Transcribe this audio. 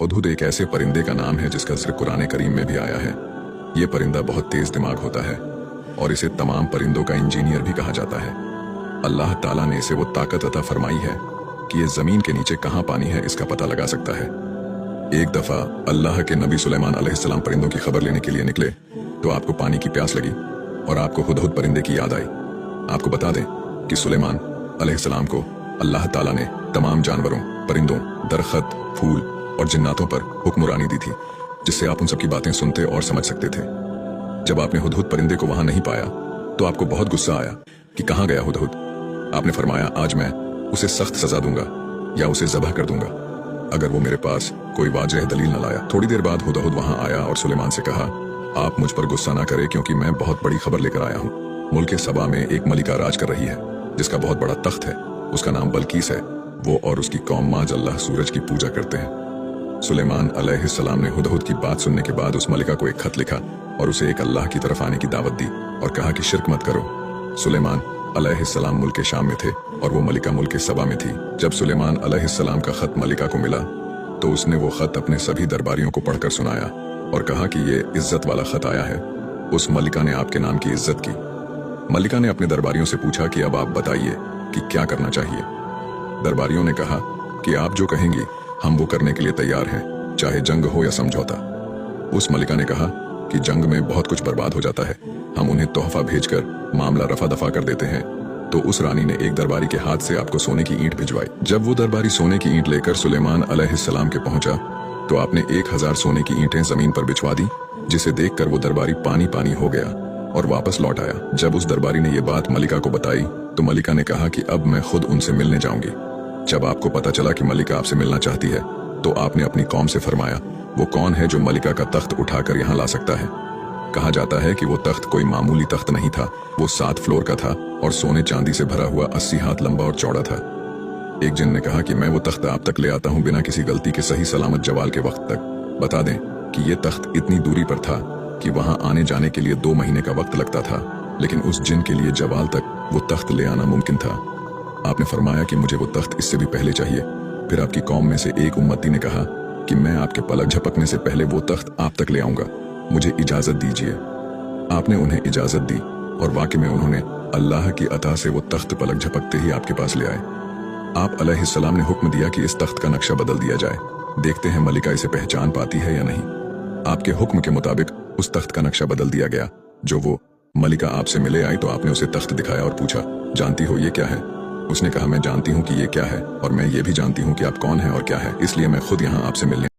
हुदहुद एक ऐसे परिंदे का नाम है जिसका जिक्र कुरान करीम में भी आया है। ये परिंदा बहुत तेज दिमाग होता है और इसे तमाम परिंदों का इंजीनियर भी कहा जाता है। अल्लाह ताला ने इसे वो ताकत अता फरमाई है कि ये जमीन के नीचे कहाँ पानी है इसका पता लगा सकता है। एक दफा अल्लाह के नबी सुलेमान अलैहिस्सलाम परिंदों की खबर लेने के लिए निकले तो आपको पानी की प्यास लगी और आपको हुदहुद परिंदे की याद आई। आपको बता दें कि सुलेमान अलैहिस्सलाम को अल्लाह ताला ने तमाम जानवरों, परिंदों, दरख्त, फूल और जिन्नातों पर हुक्मरानी दी थी, जिससे आप उन सबकी बातें सुनते और समझ सकते थे। जब आपने हुदहुद परिंदे को वहां नहीं पाया तो आपको बहुत गुस्सा आया कि कहां गया हुदहुद। आपने फरमाया, आज मैं उसे सख्त सजा दूंगा या उसे ज़बह कर दूंगा अगर वो मेरे पास कोई वाजह दलील न लाया। थोड़ी देर बाद हुदहुद वहां आया और सुलेमान से कहा, आप मुझ पर गुस्सा ना करें क्योंकि मैं बहुत बड़ी खबर लेकर आया हूँ। मुल्क सबा में एक मलिका राज कर रही है जिसका बहुत बड़ा तख्त है। उसका नाम बल्कीस है। वो और उसकी कौम माज अल्लाह सूरज की पूजा करते हैं। सुलेमान अलैहिस्सलाम ने हुदहुद की बात सुनने के बाद उस मलिका को एक खत लिखा और उसे एक अल्लाह की तरफ आने की दावत दी और कहा कि शिर्क मत करो। सुलेमान अलैहिस्सलाम मुल्क शाम में थे और वो मलिका मुल्क सबा में थी। जब सुलेमान अलैहिस्सलाम का खत मलिका को मिला तो उसने वो खत अपने सभी दरबारियों को पढ़कर सुनाया और कहा कि ये इज्जत वाला खत आया है। उस मलिका ने आपके नाम की इज्जत की। मलिका ने अपने दरबारियों से पूछा कि अब आप बताइए कि क्या करना चाहिए। दरबारियों ने कहा कि आप जो कहेंगी हम वो करने के लिए तैयार हैं, चाहे जंग हो या समझौता। उस मलिका ने कहा कि जंग में बहुत कुछ बर्बाद हो जाता है, हम उन्हें तोहफा भेजकर मामला रफा दफा कर देते हैं। तो उस रानी ने एक दरबारी के हाथ से आपको सोने की ईंट भिजवाई। जब वो दरबारी सोने की ईंट लेकर सुलेमान अलैहिस्सलाम के पहुंचा तो आपने 1000 सोने की ईंटें जमीन पर बिछवा दी, जिसे देखकर वो दरबारी पानी पानी हो गया और वापस लौट आया। जब उस दरबारी ने ये बात मलिका को बताई तो मलिका ने कहा कि अब मैं खुद उनसे मिलने जाऊंगी। जब आपको पता चला कि मलिका आपसे मिलना चाहती है तो आपने अपनी कौम से फरमाया, वो कौन है जो मलिका का तख्त उठाकर यहाँ ला सकता है। कहा जाता है कि वो तख्त कोई मामूली तख्त नहीं था, वो 7 फ्लोर का था और सोने चांदी से भरा हुआ 80 हाथ लंबा और चौड़ा था। एक जिन ने कहा कि मैं वो तख्त आप तक ले आता हूँ बिना किसी गलती के, सही सलामत जवाल के वक्त तक। बता दें कि ये तख्त इतनी दूरी पर था कि वहां आने जाने के लिए 2 महीने का वक्त लगता था, लेकिन उस जिन के लिए जवाल तक वो तख्त ले आना मुमकिन था। आपने फरमाया कि मुझे वो तख्त इससे भी पहले चाहिए। फिर आपकी कौम में से एक उम्मती ने कहा कि मैं आपके पलक झपकने से पहले वो तख्त आप तक ले आऊंगा, मुझे इजाजत दीजिए। आपने उन्हें इजाजत दी और वाकई में उन्होंने अल्लाह की अता से वो तख्त पलक झपकते ही आपके पास ले आए। आप अलैहिस्सलाम ने हुक्म दिया कि इस तख्त का नक्शा बदल दिया जाए। देखते हैं मलिका इसे पहचान पाती है या नहीं। आपके हुक्म के मुताबिक उस तख्त का नक्शा बदल दिया गया। जो वो मलिका आपसे मिले आई तो आपने उसे तख्त दिखाया और पूछा, जानती हो ये क्या है? उसने कहा, मैं जानती हूँ कि ये क्या है और मैं ये भी जानती हूँ कि आप कौन हैं और क्या है, इसलिए मैं खुद यहाँ आपसे मिलने